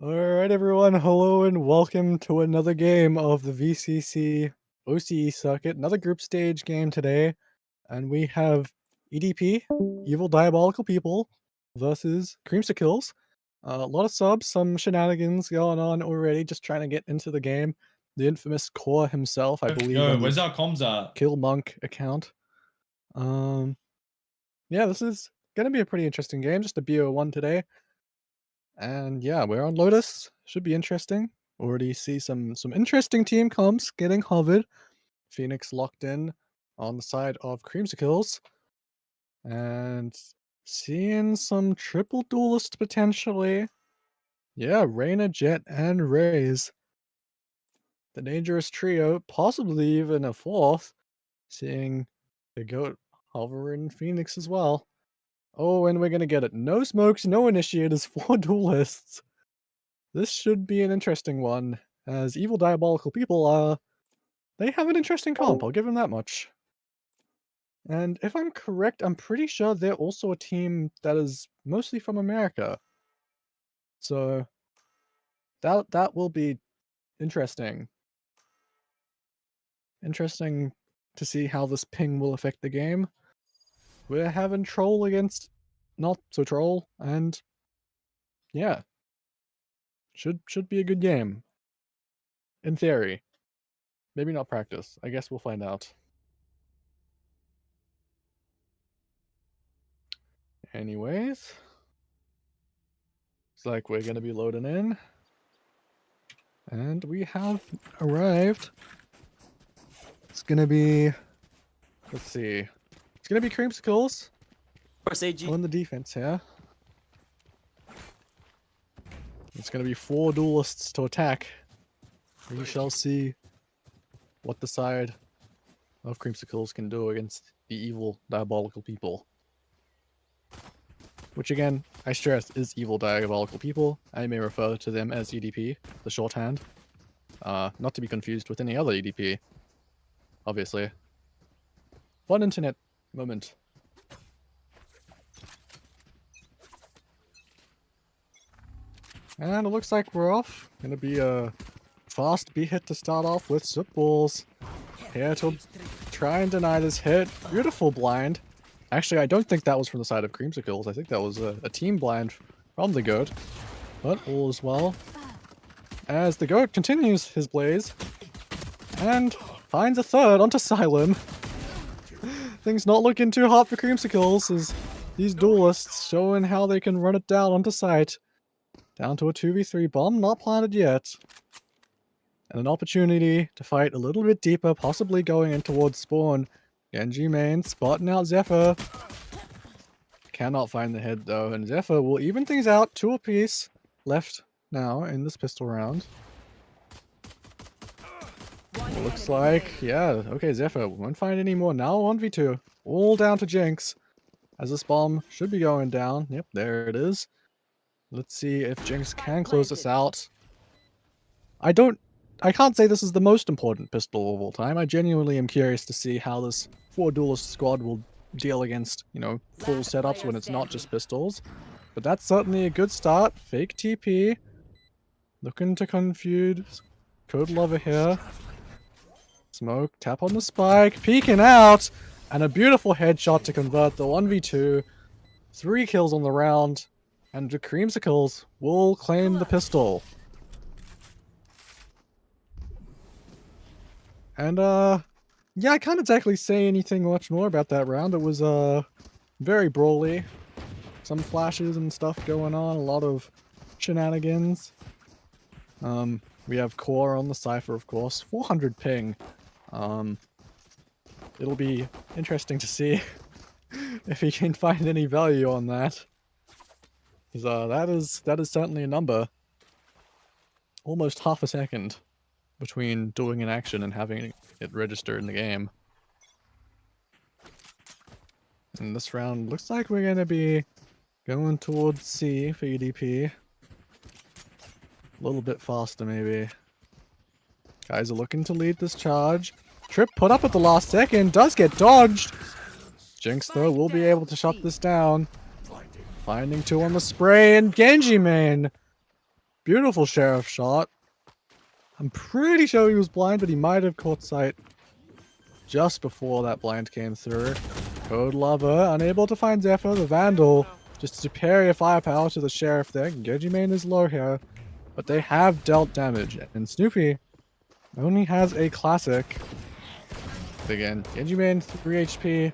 Alright everyone, hello and welcome to another game of the VCC OCE circuit, another group stage game today, and we have EDP, Evil Diabolical People, versus Creamsicles. A lot of subs, some shenanigans going on already, just trying to get into the game. The infamous Core himself, I believe, Yo, on where's the our comms at? Kill Monk account. Yeah, this is gonna be a pretty interesting game, just a BO1 today. And yeah, we're on Lotus. Should be interesting. Already see some interesting team comps getting hovered. Phoenix locked in on the side of Creamsicles. And seeing some triple duelists potentially. Yeah, Reyna, Jet, and Raze. The dangerous trio, possibly even a fourth. Seeing the GOAT hovering Phoenix as well. Oh, and we're gonna get it. No smokes, no initiators, 4 duelists. This should be an interesting one, as Evil Diabolical People, they have an interesting comp, I'll give them that much. And if I'm correct, I'm pretty sure they're also a team that is mostly from America. So, that will be interesting. Interesting to see how this ping will affect the game. We're having Troll against not so Troll, and yeah. Should be a good game. In theory. Maybe not practice. I guess we'll find out. Anyways. Looks like we're gonna be loading in. And we have arrived. It's gonna be... Let's see. It's gonna be Creamsicles. Of course, AG. On the defense here. It's gonna be 4 duelists to attack. We shall see what the side of Creamsicles can do against the evil Diabolical People. Which again, I stress, is Evil Diabolical People. I may refer to them as EDP, the shorthand. Not to be confused with any other EDP. Obviously. Fun internet moment. And it looks like we're off. Gonna be a fast B hit to start off with Zipballs. Here to try and deny this hit. Beautiful blind. Actually, I don't think that was from the side of Creamsicles. I think that was a team blind from the GOAT. But all is well. As the GOAT continues his blaze. And finds a third onto Silent. Things not looking too hot for Creamsicles as these duelists showing how they can run it down onto site. Down to a 2v3 bomb, not planted yet. And an opportunity to fight a little bit deeper, possibly going in towards spawn. Genji main, spotting out Zephyr. Cannot find the head though, and Zephyr will even things out, 2 apiece left now in this pistol round. It looks like, yeah, okay, Zephyr won't find any more. Now 1v2, all down to Jinx. As this bomb should be going down. Yep, there it is. Let's see if Jinx can close this out. I can't say this is the most important pistol of all time. I genuinely am curious to see how this 4 duelist squad will deal against, you know, full setups when it's not just pistols. But that's certainly a good start. Fake TP. Looking to confuse Code Lover here. Smoke, tap on the spike, peeking out, and a beautiful headshot to convert the 1v2. 3 kills on the round, and the Creamsicles will claim the pistol. And, yeah, I can't exactly say anything much more about that round. It was, very brawly. Some flashes and stuff going on, a lot of shenanigans. We have Core on the Cypher, of course. 400 ping. It'll be interesting to see if he can find any value on that. Because, that is certainly a number. Almost half a second between doing an action and having it register in the game. And this round looks like we're gonna be going towards C for EDP. A little bit faster maybe. Guys are looking to lead this charge. Trip put up at the last second, does get dodged. Jinx though will be able to shut this down. Finding 2 on the spray, and Genji main Beautiful Sheriff shot. I'm pretty sure he was blind, but he might have caught sight just before that blind came through. Code Lover, unable to find Zephyr. The Vandal, just superior firepower to the Sheriff there. Genji main is low here, but they have dealt damage. And Snoopy only has a classic. But again, Genji main, 3 HP.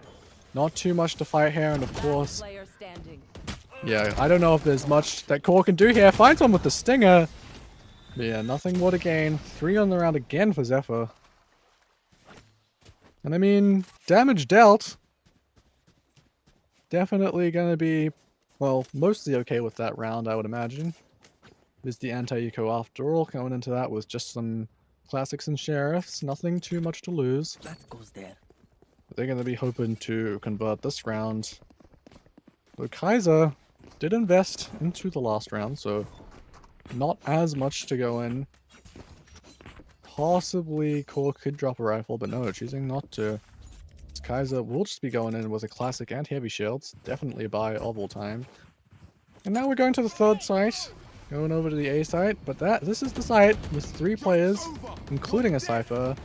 Not too much to fight here, and of course... Yeah, I don't know if there's much that Core can do here. Finds one with the Stinger. But yeah, nothing more to gain. 3 on the round again for Zephyr. And I mean, damage dealt. Definitely gonna be, well, mostly okay with that round, I would imagine. Is the anti-eco after all, going into that with just some classics and sheriffs. Nothing too much to lose. That goes there. They're gonna be hoping to convert this round. So Kaiser did invest into the last round, so not as much to go in. Possibly Core could drop a rifle, but no, choosing not to. Kaiser will just be going in with a classic and heavy shields. Definitely a buy of all time. And now we're going to the third site. Going over to the A site, but this is the site with 3 players, including a Cypher.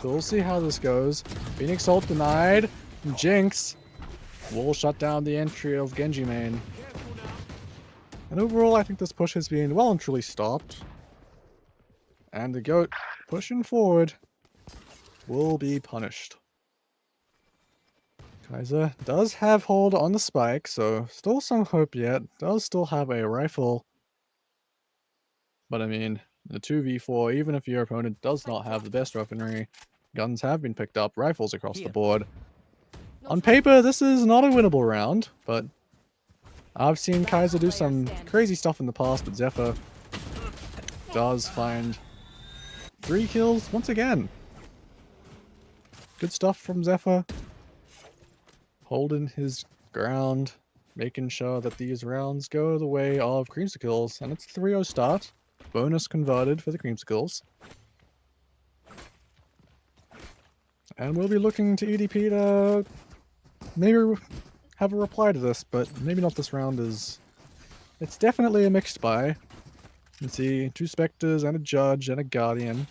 So we'll see how this goes. Phoenix ult denied. Jinx will shut down the entry of Genji main. And overall, I think this push has been well and truly stopped. And the GOAT pushing forward will be punished. Kaiser does have hold on the spike, so still some hope yet. Does still have a rifle. But I mean, the 2v4, even if your opponent does not have the best weaponry, guns have been picked up, rifles across the board. On paper, this is not a winnable round, but I've seen Kaiser do some crazy stuff in the past, but Zephyr does find 3 kills once again. Good stuff from Zephyr. Holding his ground, making sure that these rounds go the way of Creamsicles, and it's a 3-0 start. Bonus converted for the Creamsicles. And we'll be looking to EDP to maybe have a reply to this, but maybe not this round. It's definitely a mixed buy. You can see 2 Spectres and a Judge and a Guardian.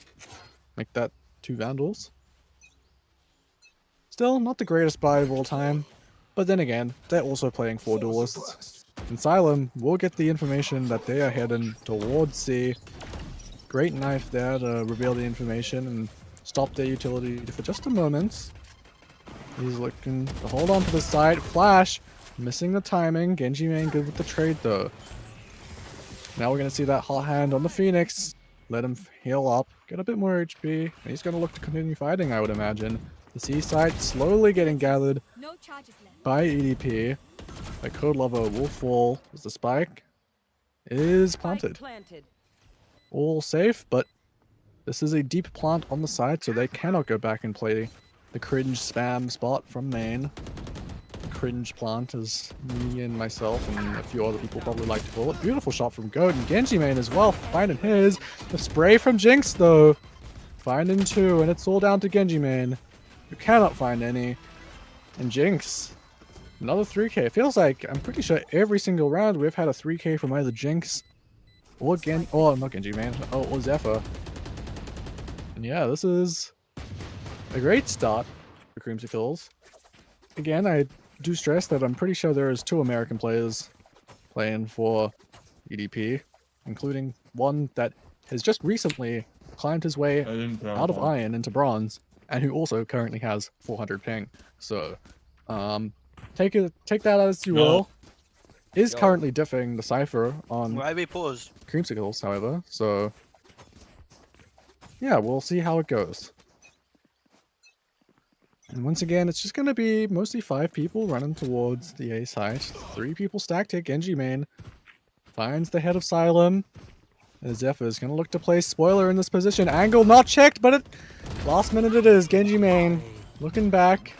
Make that 2 Vandals. Still, not the greatest buy of all time, but then again, they're also playing 4 duelists. And Asylum will get the information that they are heading towards C. Great knife there to reveal the information and stop their utility for just a moment. He's looking to hold on to the side. Flash, missing the timing. Genji main good with the trade though. Now we're going to see that hot hand on the Phoenix. Let him heal up, get a bit more HP. And he's going to look to continue fighting, I would imagine. The C side slowly getting gathered by EDP. A Code Lover will fall as the spike is planted. All safe, but this is a deep plant on the side, so they cannot go back and play the cringe spam spot from main. The cringe plant, as me and myself and a few other people probably like to call it. Beautiful shot from Goat and Genji main as well, finding his. The spray from Jinx though, finding 2, and it's all down to Genji main. You cannot find any. And Jinx, another 3k. It feels like, I'm pretty sure every single round we've had a 3k from either Jinx or not Genji main, or Zephyr. And yeah, this is a great start for Creamsicles. Again, I do stress that I'm pretty sure there is 2 American players playing for EDP, including one that has just recently climbed his way out of Iron into Bronze, and who also currently has 400 ping. So, take that as you will. Is currently diffing the Cypher on Creamsicles, however, so yeah, we'll see how it goes. And once again, it's just going to be mostly 5 people running towards the A site. 3 people stacked here. Genji main finds the head of Asylum. And Zephyr is going to look to play spoiler in this position. Angle not checked, but last minute it is. Genji main looking back.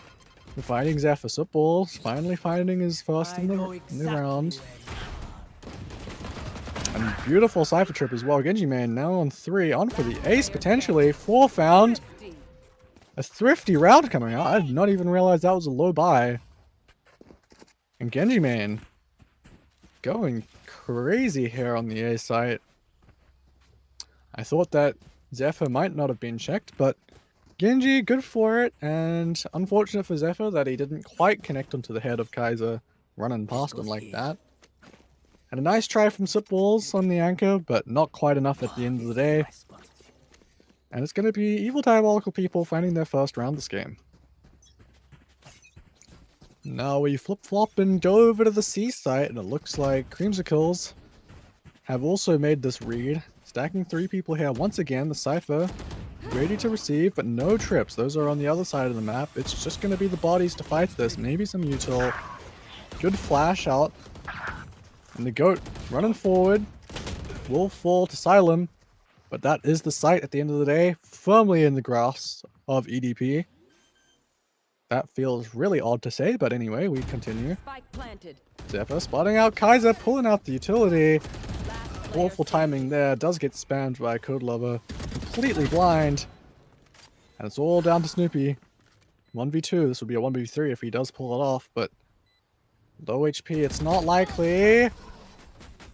We're fighting Zephyr. Footballs finally finding his first in the round. And beautiful Cypher trip as well. Genji main now on 3. On for the ace potentially. 4 found. A thrifty round coming out. I did not even realize that was a low buy. And Genji main going crazy here on the A site. I thought that Zephyr might not have been checked, but Genji, good for it, and unfortunate for Zephyr that he didn't quite connect onto the head of Kaiser running past him like that. And a nice try from Sipwalls on the anchor, but not quite enough at the end of the day. And it's going to be Evil Diabolical people finding their first round this game. Now we flip-flop and go over to the C site, and it looks like Creamsicles have also made this read. Stacking 3 people here once again, the Cypher ready to receive, but no trips. Those are on the other side of the map. It's just going to be the bodies to fight this. Maybe some util. Good flash out. And the goat running forward will fall to Xylem, but that is the site at the end of the day, firmly in the grasp of EDP. That feels really odd to say, but anyway, we continue. Zephyr spotting out Kaiser, pulling out the utility. Awful timing there, does get spammed by Code Lover. Completely blind. And it's all down to Snoopy. 1v2, this would be a 1v3 if he does pull it off, but low HP, it's not likely.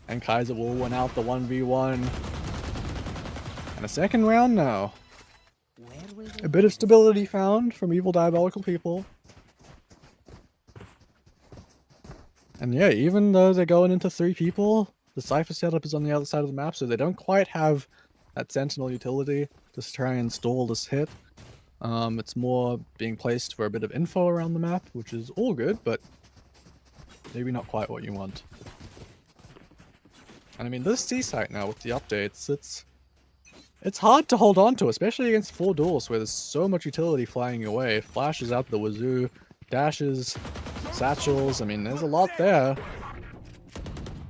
And Kaiser will win out the 1v1. And a second round now. A bit of stability found from Evil Diabolical people. And yeah, even though they're going into 3 people, the Cypher setup is on the other side of the map, so they don't quite have that Sentinel utility to try and stall this hit. It's more being placed for a bit of info around the map, which is all good, but maybe not quite what you want. And I mean, this C site now with the updates, it's hard to hold on to, especially against 4 duels where there's so much utility flying away. Flashes out the wazoo, dashes, satchels, I mean, there's a lot there.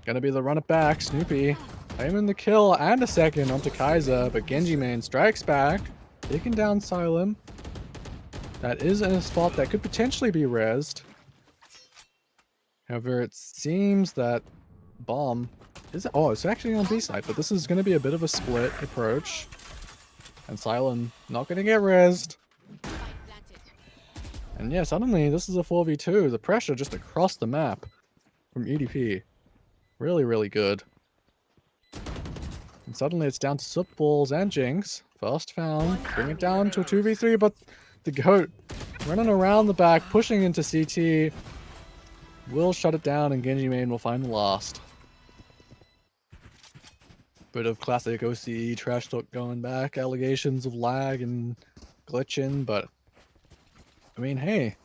Gonna be the run it back, Snoopy. Aiming the kill and a second onto Kaiser, but Genji main strikes back, taking down Xylem. That is in a spot that could potentially be rezzed. However, it seems that bomb is... Oh, it's actually on B side, but this is going to be a bit of a split approach. And Xylem not going to get rezzed. And yeah, suddenly this is a 4v2. The pressure just across the map from EDP. Really, really good. And suddenly it's down to Sootballs and Jinx. First found. Bring it down to a 2v3, but the GOAT running around the back, pushing into CT. Will shut it down, and Genji main will find the last. Bit of classic OCE trash talk going back. Allegations of lag and glitching, but... I mean, hey.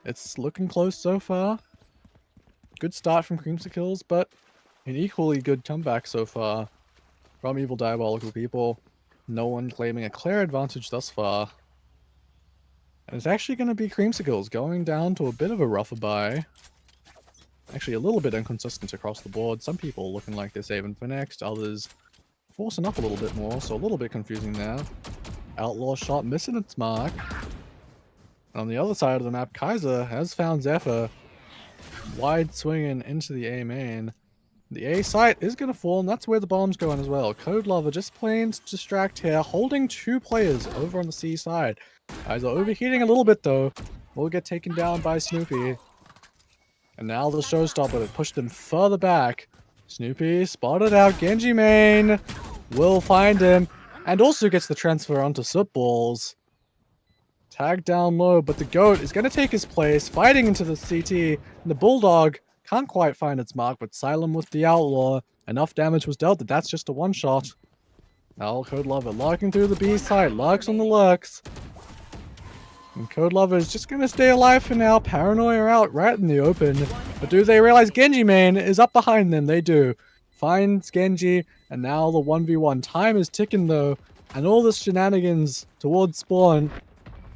It's looking close so far. Good start from Creamsicles, but an equally good comeback so far from Evil Diabolical people. No one claiming a clear advantage thus far. And it's actually going to be Creamsicles going down to a bit of a rougher buy. Actually, a little bit inconsistent across the board. Some people looking like they're saving for next, others forcing up a little bit more, so a little bit confusing there. Outlaw shot missing its mark. And on the other side of the map, Kaiser has found Zephyr wide swinging into the A main. The A site is going to fall, and that's where the bomb's going as well. Code Lover just playing to distract here, holding 2 players over on the C side. Kaiser overheating a little bit though. Will get taken down by Snoopy. And now the showstopper that pushed him further back. Snoopy spotted out Genji main. Will find him. And also gets the transfer onto Sootballs. Tagged down low, but the GOAT is going to take his place, fighting into the CT. And the Bulldog can't quite find its mark, but Xylem with the Outlaw. Enough damage was dealt that that's just a one-shot. Now Code Lover lurking through the B side. Lurks on the lurks. And Code Lover is just going to stay alive for now. Paranoia out right in the open. But do they realize Genji main is up behind them? They do. Finds Genji, and now the 1v1. Time is ticking though. And all this shenanigans towards spawn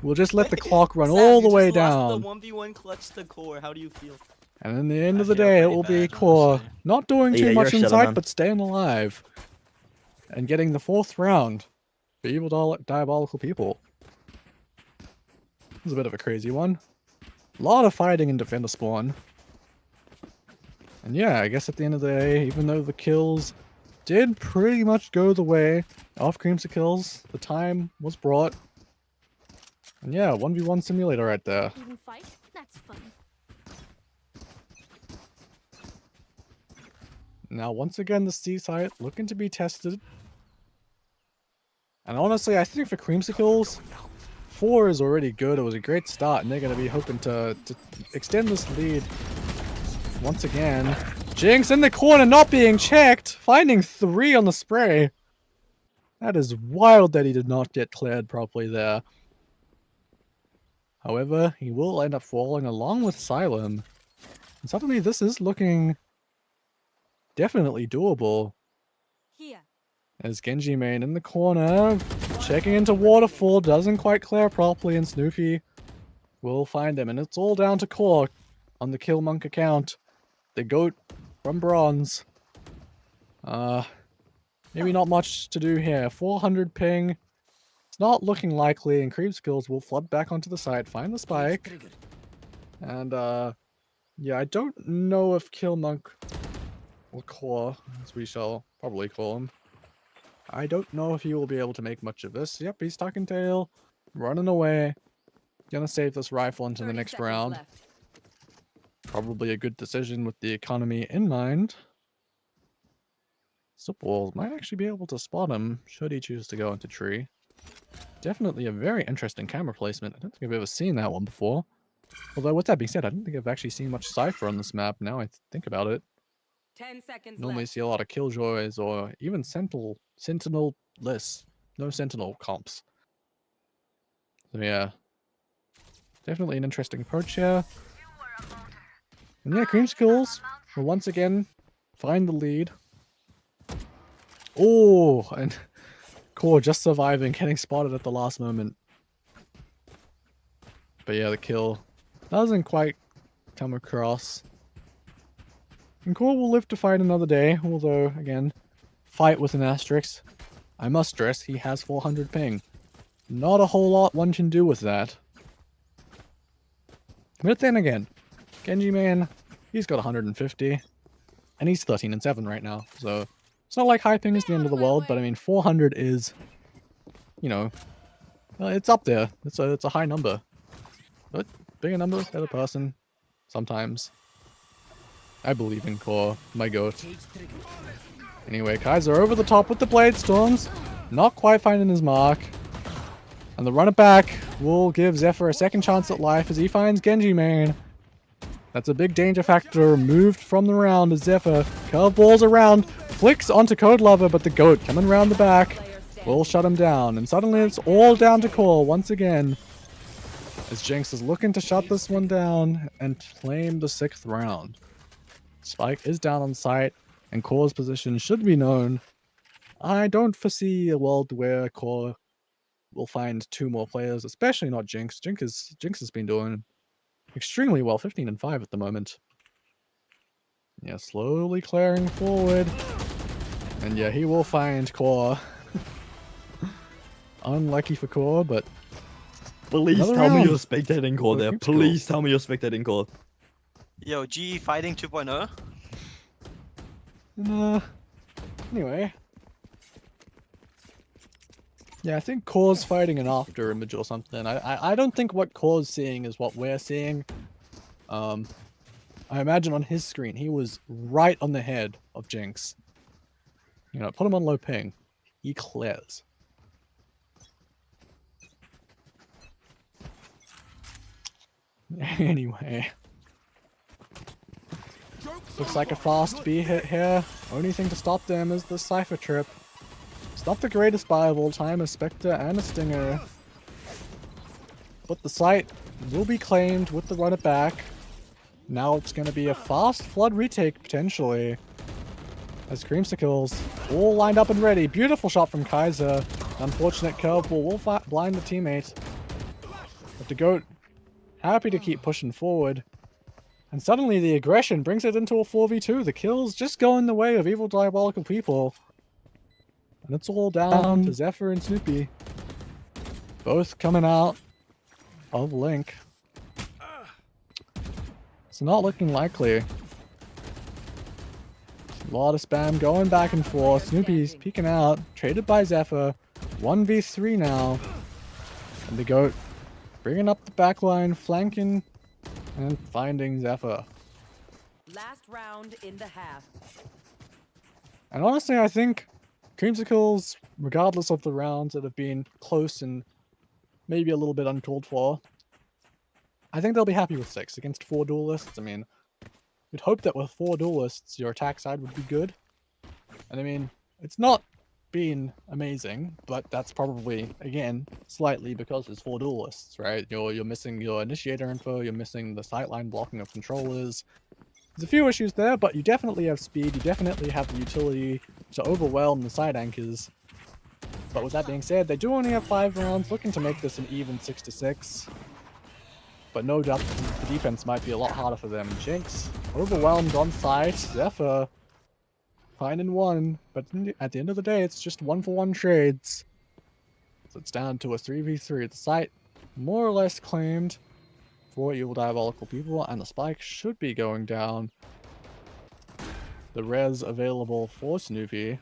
will just let the clock run all the way down. The 1v1 clutch the core. How do you feel? And in the end of the day, it will be Core not doing too much inside, but staying alive. And getting the 4th round for Evil Diabolical people. This is a bit of a crazy one. A lot of fighting in Defender spawn. And yeah, I guess at the end of the day, even though the kills did pretty much go the way of Creamsicles, the time was brought. And yeah, 1v1 simulator right there. Even fight? That's fun. Now, once again, the C site looking to be tested. And honestly, I think for Creamsicles, 4 is already good. It was a great start, and they're going to be hoping to extend this lead once again. Jinx in the corner, not being checked, finding 3 on the spray. That is wild that he did not get cleared properly there. However, he will end up falling along with Xylem. And suddenly this is looking definitely doable. Here. As Genji main in the corner, checking into Waterfall, doesn't quite clear properly, and Snoopy will find him. And it's all down to Core on the Killmonk account. The GOAT from Bronze. Maybe not much to do here. 400 ping. It's not looking likely, and Creamsicles will flood back onto the site, find the spike. And, yeah, I don't know if Killmonk or Core, as we shall probably call him. I don't know if he will be able to make much of this. Yep, he's tucking tail, running away. Gonna save this rifle into the next round. Left. Probably a good decision with the economy in mind. Supple might actually be able to spot him, should he choose to go into tree. Definitely a very interesting camera placement. I don't think I've ever seen that one before. Although, with that being said, I don't think I've actually seen much Cypher on this map, now I think about it. 10 seconds Normally left. see a lot of Killjoys or even Sentinel lists. No Sentinel comps. So yeah. Definitely an interesting approach here. And yeah, Creamsicles will once again find the lead. Oh, and Core just surviving, getting spotted at the last moment. But yeah, the kill doesn't quite come across. And Core will live to fight another day, although, again, fight with an asterisk. I must stress, he has 400 ping. Not a whole lot one can do with that. But then again, Genji man, he's got 150. And he's 13 and 7 right now, so it's not like high ping is the end of the world, but I mean 400 is, you know, it's up there. It's a high number. But bigger number, better person. Sometimes. I believe in Core, my goat. Anyway, Kaiser over the top with the Blade Storms. Not quite finding his mark. And the run it back will give Zephyr a second chance at life as he finds Genji main. That's a big danger factor removed from the round as Zephyr curveballs around, flicks onto Code Lover, but the GOAT coming around the back will shut him down. And suddenly it's all down to Core once again, as Jinx is looking to shut this one down and claim the 6th round. Spike is down on site, and Core's position should be known. I don't foresee a world where Core will find 2 more players, especially not Jinx. Jinx has been doing extremely well, 15 and 5 at the moment. Yeah, slowly clearing forward. And yeah, he will find Core. Unlucky for Core, but Please another tell me round. you're spectating Core there. Creamsicle. Please tell me you're spectating Core. Yo, GE fighting 2.0. And, anyway. Yeah, I think Core's fighting an after image or something. I don't think what Core's seeing is what we're seeing. I imagine on his screen, he was right on the head of Jinx. You know, put him on low ping. He clears. Anyway. Looks like a fast B hit here. Only thing to stop them is the Cypher Trip. It's not the greatest buy of all time, a Spectre and a Stinger. But the site will be claimed with the run it back. Now it's going to be a fast flood retake, potentially. As Creamsicles all lined up and ready. Beautiful shot from Kaiser. Unfortunate curveball will blind the teammate. But the GOAT, happy to keep pushing forward. And suddenly the aggression brings it into a 4v2. The kills just go in the way of evil Diabolical people. And it's all down to Zephyr and Snoopy. Both coming out of Link. It's not looking likely. A lot of spam going back and forth. Snoopy's peeking out. Traded by Zephyr. 1v3 now. And the GOAT bringing up the backline, flanking, and finding Zephyr. Last round in the half. And honestly, I think Creamsicles, regardless of the rounds that have been close and maybe a little bit uncalled for, I think they'll be happy with 6 against 4 duelists. I mean, you'd hope that with 4 duelists, your attack side would be good. And I mean, it's not been amazing, but that's probably, again, slightly because there's 4 duelists, right? You're missing your initiator info, you're missing the sightline blocking of controllers. There's a few issues there, but you definitely have speed, you definitely have the utility to overwhelm the side anchors. But with that being said, they do only have 5 rounds, looking to make this an even 6-6. But no doubt the defense might be a lot harder for them. Jinx, overwhelmed on site. Zephyr, finding 1. But at the end of the day, it's just 1-for-1 trades. So it's down to a 3v3. The site more or less claimed for evil diabolical people, and the spike should be going down. The res available for Snoopy,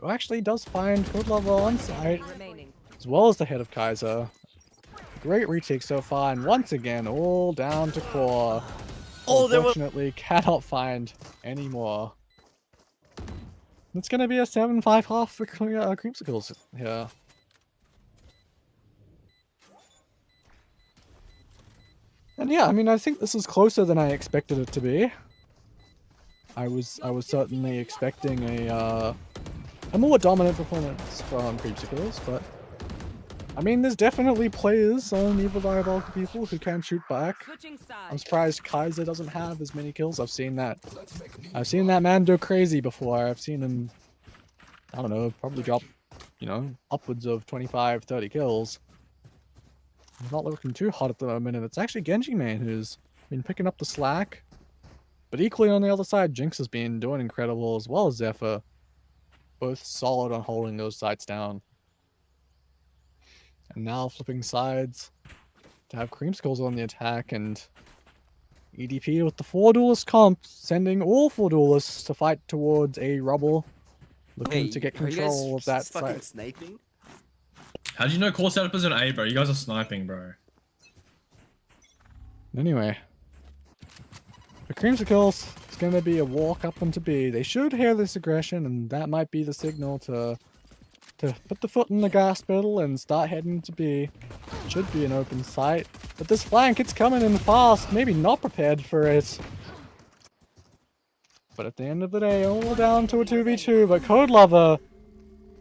who actually does find Code Lover on site, Remaining. as well as the head of Kaiser. Great retake so far, and once again, all down to core. Oh, there was. Unfortunately, cannot find any more. It's going to be a 7-5 half for Creamsicles here. And yeah, I mean, I think this is closer than I expected it to be. I was certainly expecting a more dominant performance from Creamsicles, but I mean, there's definitely players on evil diabolical people who can shoot back. Switching I'm sides. surprised Kaiser doesn't have as many kills. I've seen that man go crazy before. I've seen him, I don't know, probably drop, you know, upwards of 25, 30 kills. He's not looking too hot at the moment, and it's actually Genji Man who's been picking up the slack. But equally on the other side, Jinx has been doing incredible, as well as Zephyr. Both solid on holding those sites down. And now flipping sides to have Creamsicles on the attack, and EDP with the 4 duelist comp, sending all 4 duelists to fight towards a rubble, looking to get control of that fucking site. sniping? How'd you know core setup is an A, bro? You guys are sniping, bro. Anyway, for Creamsicles, it's going to be a walk up into B. They should hear this aggression, and that might be the signal to put the foot in the gas pedal and start heading to B. Should be an open sight. But this flank, it's coming in fast. Maybe not prepared for it. But at the end of the day, all down to a 2v2. But Code Lover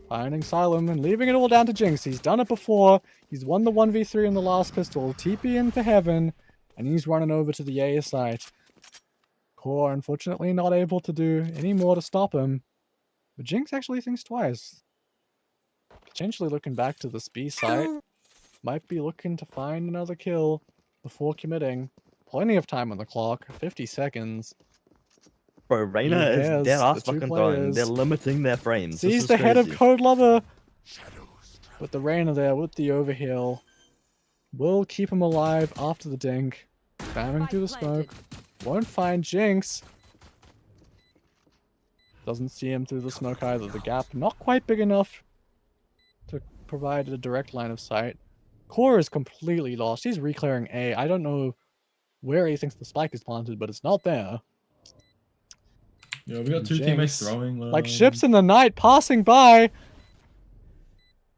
finding Asylum and leaving it all down to Jinx. He's done it before. He's won the 1v3 in the last pistol. TP into heaven. And he's running over to the A site. Core, unfortunately, not able to do any more to stop him. But Jinx actually thinks twice. Potentially looking back to this B site. Might be looking to find another kill before committing. Plenty of time on the clock. 50 seconds. Bro, Reyna is has dead ass the two fucking throwing. players. They're limiting their frames. This Sees is the head of crazy. Code Lover. But the Reyna there with the overheal will keep him alive after the dink. Spamming through the smoke. Won't find Jinx. Doesn't see him through the smoke either. The gap not quite big enough to provide a direct line of sight. Core is completely lost. He's reclearing A. I don't know where he thinks the spike is planted, but it's not there. Yo, we got two Jinx, teammates throwing. like ships in the night passing by.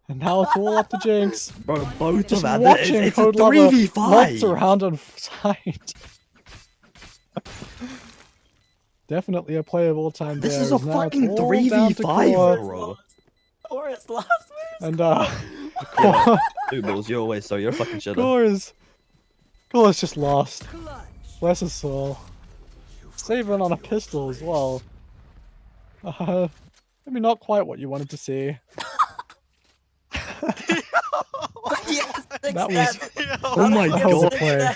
And now it's all up to Jinx. Bro, both Just of them. watching It's a Code Lover 3v5. lots around on sight. Definitely a play of all time there. This is a as now it's fucking all down to 3v5, Core. bro. Or it's lost, And Yeah. Two balls your way, so you're a fucking shitter. Core is just lost. Clutch. Bless his soul. Saving on a pistol as well. Maybe not quite what you wanted to see. Yes, That was Oh my that was a god. play.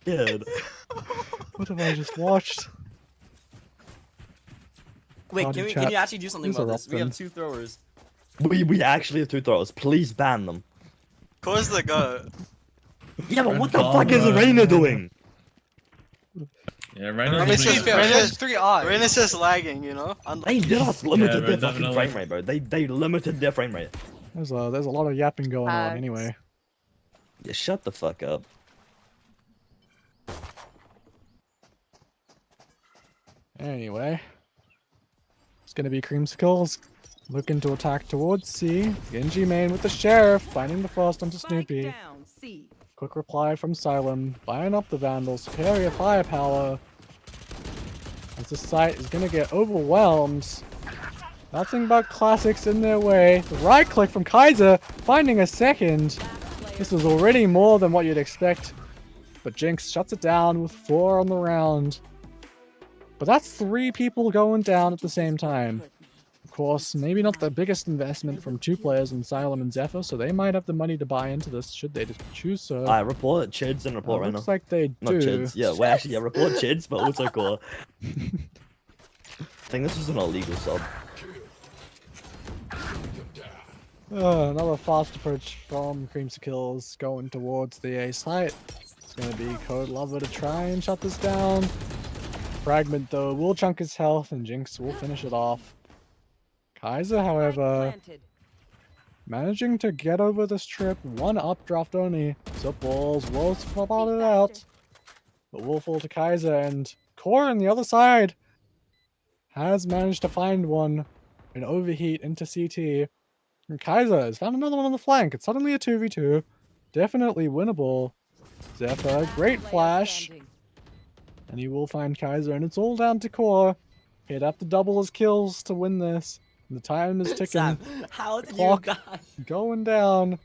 Kid. What have I just watched? Wait, Party can chat you actually do something about this? We have interrupting. 2 throwers. We actually have 2 throwers. Please ban them. Core's the goat. Yeah, but what the Oh, fuck is bro. Reyna doing? Yeah, Reyna's Reyna's Reyna's just lagging, you know? They just limited bro, their fucking definitely. frame rate, bro. They limited their frame rate. There's a lot of yapping going on anyway. Yeah, shut the fuck up. Anyway. gonna be Creamsicles looking to attack towards C. Genji main with the Sheriff, finding the frost onto Spike Snoopy. down. C. Quick reply from Xylem, buying up the Vandal, superior firepower. As the site is gonna get overwhelmed. Nothing but classics in their way. The right click from Kaiser, finding a second. This is already more than what you'd expect. But Jinx shuts it down with 4 on the round. But that's 3 people going down at the same time. Of course, maybe not the biggest investment from 2 players in Xylem and Zephyr, so they might have the money to buy into this should they choose so. Report Chids and report right now. Looks like they Not do. Chids. Yeah, well, actually, yeah, report Chids, but also core. I think this was an illegal sub. Another fast approach from Creamsicles going towards the A site. It's going to be Code Lover to try and shut this down. Fragment though will chunk his health and Jinx will finish it off. Kaiser, however, Planted. managing to get over this trip. 1 updraft only. So balls will spot it out. But will fall to Kaiser and Core on the other side has managed to find one. An overheat into CT. And Kaiser has found another one on the flank. It's suddenly a 2v2. Definitely winnable. Zephyr, great flash. Standing. And he will find Kaiser, and it's all down to Core. He'd have to double his kills to win this. And the time is ticking. Sam, how did you Clock die? going down.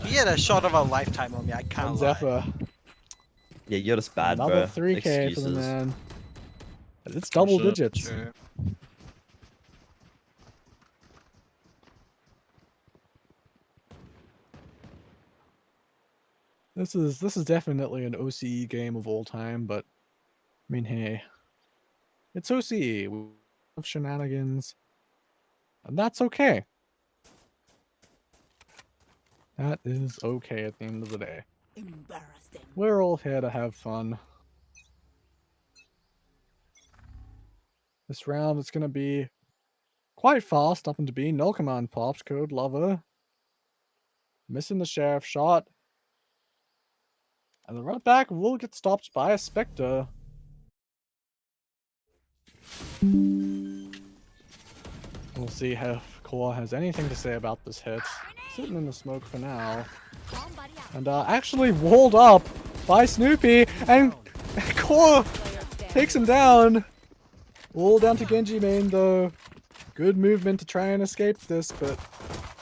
He had a shot of a lifetime on me. I And can't lie. Zephyr. Yeah, you're just bad, Another bro. 3k for the Excuses. man. It's double Sure, digits. True. This is definitely an OCE game of all time, but I mean, hey, it's OCE. We have shenanigans, and that's okay. That is okay at the end of the day. Embarrassing. We're all here to have fun. This round is going to be quite fast up into B. Null command pops. Code Lover. Missing the Sheriff shot. And the run back will get stopped by a Spectre. We'll see if Core has anything to say about this hit. Sitting in the smoke for now. And actually walled up by Snoopy. And Core takes him down. All down to Genji main though. Good movement to try and escape this, but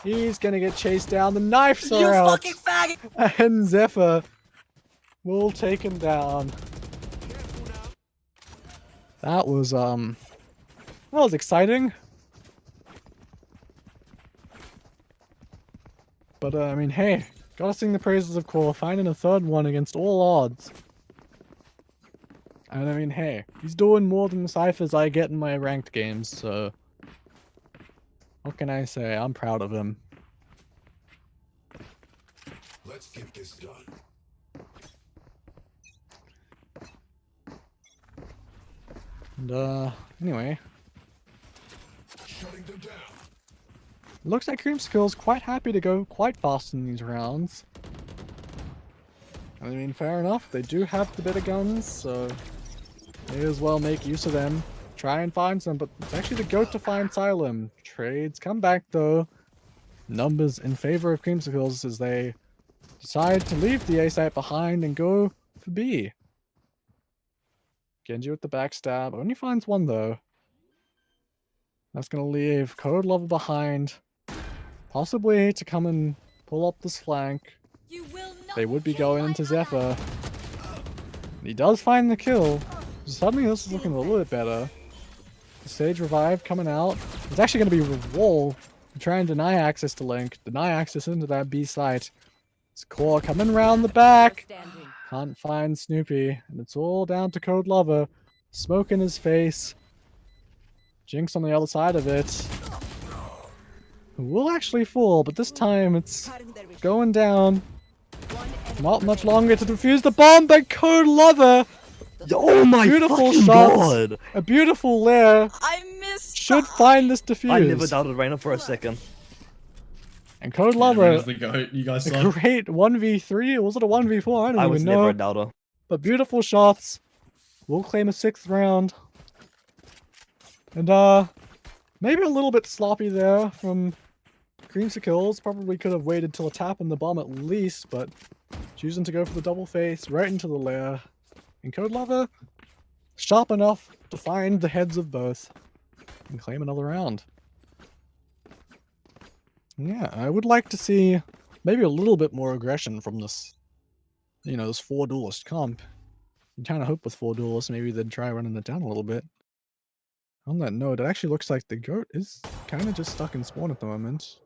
he's gonna get chased down. The knives are You out. fucking faggot! And Zephyr will take him down. That was exciting. But I mean, hey, gotta sing the praises of Core, finding a 3rd one against all odds. And I mean, hey, he's doing more than the ciphers I get in my ranked games, so what can I say? I'm proud of him. Let's get this done. And anyway, Shutting them down. looks like Creamsicles quite happy to go quite fast in these rounds. I mean, fair enough, they do have the better guns, so may as well make use of them. Try and find some, but it's actually the goat to find Xylem. Trades come back though. Numbers in favor of Creamsicles as they decide to leave the A site behind and go for B. Genji with the backstab. Only finds one though. That's gonna leave Code Lover behind. Possibly to come and pull up this flank. You will not They would be kill going my into ally. Zephyr. He does find the kill. Suddenly this is looking a little bit better. The Sage Revive coming out. It's actually going to be Wall to try and deny access to Link. Deny access into that B site. It's Core coming round the back. Standing. Can't find Snoopy. And it's all down to Code Lover. Smoke in his face. Jinx on the other side of it. Will actually fall, but this time it's going down. Not much longer to defuse the bomb, but Code Lover! Oh my Beautiful fucking shots. god! A beautiful lair I missed. should find this defuse. I never doubted Reina for a second. And Code Yeah, Lover, Rena's the goat. You guys a saw. great 1v3, or was it a 1v4? I don't I even was know. never a doubter. But beautiful shots. We'll claim a 6th round. And Maybe a little bit sloppy there from Creamsicles. Probably could have waited till a tap in the bomb at least, but choosing to go for the double face right into the lair. And Code Lover, sharp enough to find the heads of both and claim another round. Yeah, I would like to see maybe a little bit more aggression from this, you know, this 4 duelist comp. You kind of hope with 4 duelists maybe they'd try running it down a little bit. On that note, it actually looks like the goat is kind of just stuck in spawn at the moment.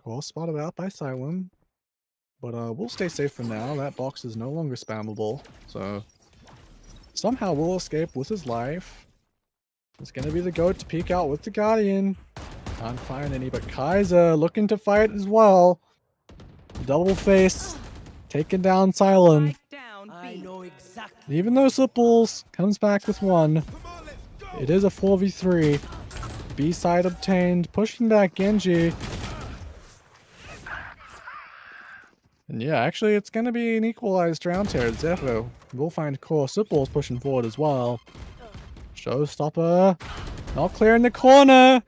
Well, spotted out by Xylem. But we'll stay safe for now. That box is no longer spammable. So somehow we'll escape with his life. It's going to be the goat to peek out with the Guardian. Can't find any, but Kaiser looking to fight as well. Double face. Taking down Xylem. Strike down I B. know exactly. Even though Sipples comes back with 1. It is a 4v3. B side obtained. Pushing back Genji. And yeah, actually, it's going to be an equalized round here. Zero will find core. Sipples pushing forward as well. Showstopper. Not clear in the corner.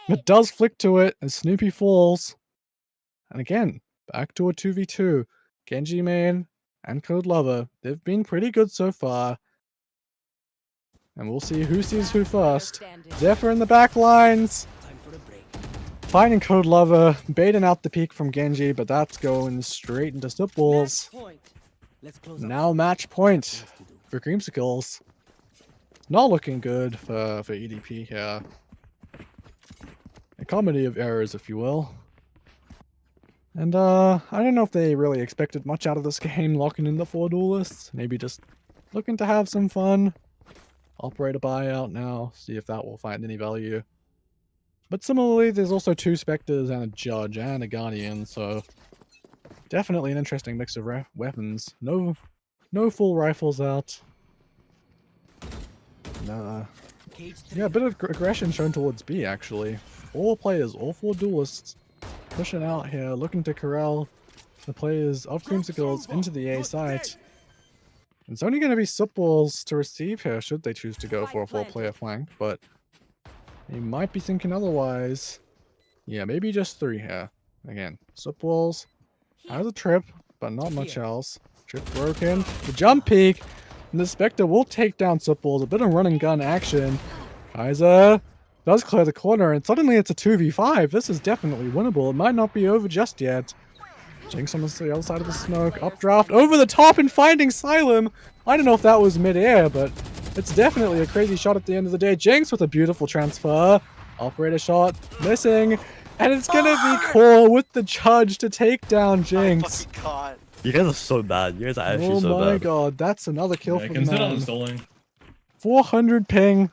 But does flick to it as Snoopy falls. And again, back to a 2v2. Genji main and Code Lover. They've been pretty good so far. And we'll see who sees who first. Zephyr in the back lines. Time for a break. Finding Code Lover, baiting out the peek from Genji, but that's going straight into Sipples. Match point. Let's close up. Now match point Lots to do. for Creamsicles. Not looking good for EDP here. A comedy of errors, if you will. And I don't know if they really expected much out of this game, locking in the 4 duelists. Maybe just looking to have some fun. Operate a buyout now, see if that will find any value. But similarly, there's also 2 Spectres and a Judge and a Guardian, so definitely an interesting mix of weapons. No full rifles out. Cage Yeah, a bit of aggression shown towards B, actually. 4 players, all 4 duelists, pushing out here, looking to corral the players of Creamsicles into the A site. It's only going to be Sipples to receive here, should they choose to go for a 4-player flank, but they might be thinking otherwise. Yeah, maybe just 3 here. Again, Sipples has a trip, but not much else. Trip broken. The jump peek! And the Spectre will take down Sipples. A bit of run and gun action. Kaiser does clear the corner, and suddenly it's a 2v5. This is definitely winnable. It might not be over just yet. Jinx on the other side of the smoke. Updraft over the top and finding Xylem. I don't know if that was mid-air, but it's definitely a crazy shot at the end of the day. Jinx with a beautiful transfer. Operator shot. Missing. And it's going to be Core with the Judge to take down Jinx. Oh my god. You guys are so bad. You guys are actually Oh so my bad. god, that's another kill Yeah, for the consider man. uninstalling. 400 ping,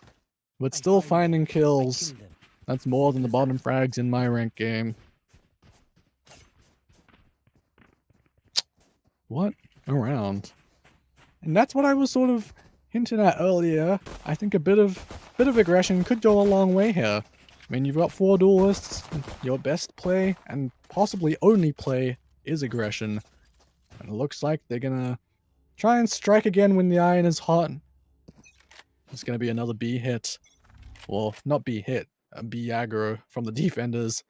but I still find finding them. I kills. kill them. That's more than the bottom frags in my rank game. What a round. And that's what I was sort of hinting at earlier. I think a bit of aggression could go a long way here. I mean, you've got 4 duelists. Your best play, and possibly only play, is aggression. And it looks like they're gonna try and strike again when the iron is hot. It's gonna be another B hit. Well, not B hit, a B aggro from the defenders.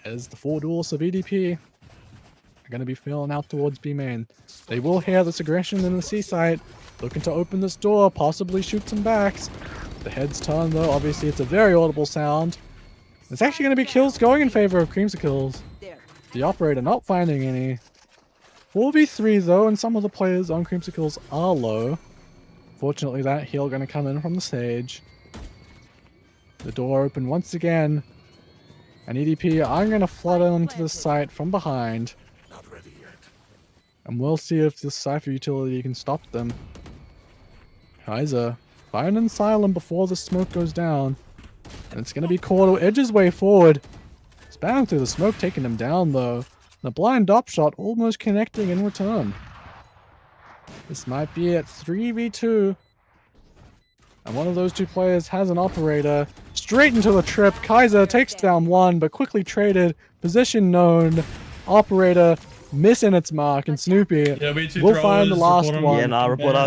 As the 4 duelists of EDP are going to be filling out towards B main. They will hear this aggression in the C site, looking to open this door, possibly shoot some backs. The heads turn though, obviously it's a very audible sound. It's actually going to be kills going in favor of Creamsicles. There. The operator not finding any. 4v3 though, and some of the players on Creamsicles are low. Fortunately that heal going to come in from the stage. The door open once again. And EDP are going to flood onto the site from behind. Not ready yet. And we'll see if this Cypher utility can stop them. Kaiser finding Xylem before the smoke goes down. And it's going to be Core to edge his way forward. Spamming through the smoke, taking him down though. The blind dop shot almost connecting in return. This might be at 3v2. And one of those 2 players has an operator. Straight into the trip. Kaiser takes down 1, but quickly traded. Position known. Operator missing its mark. And Snoopy Yeah, we 2 will find the throwers, last report 'em. one. Yeah, nah, report out.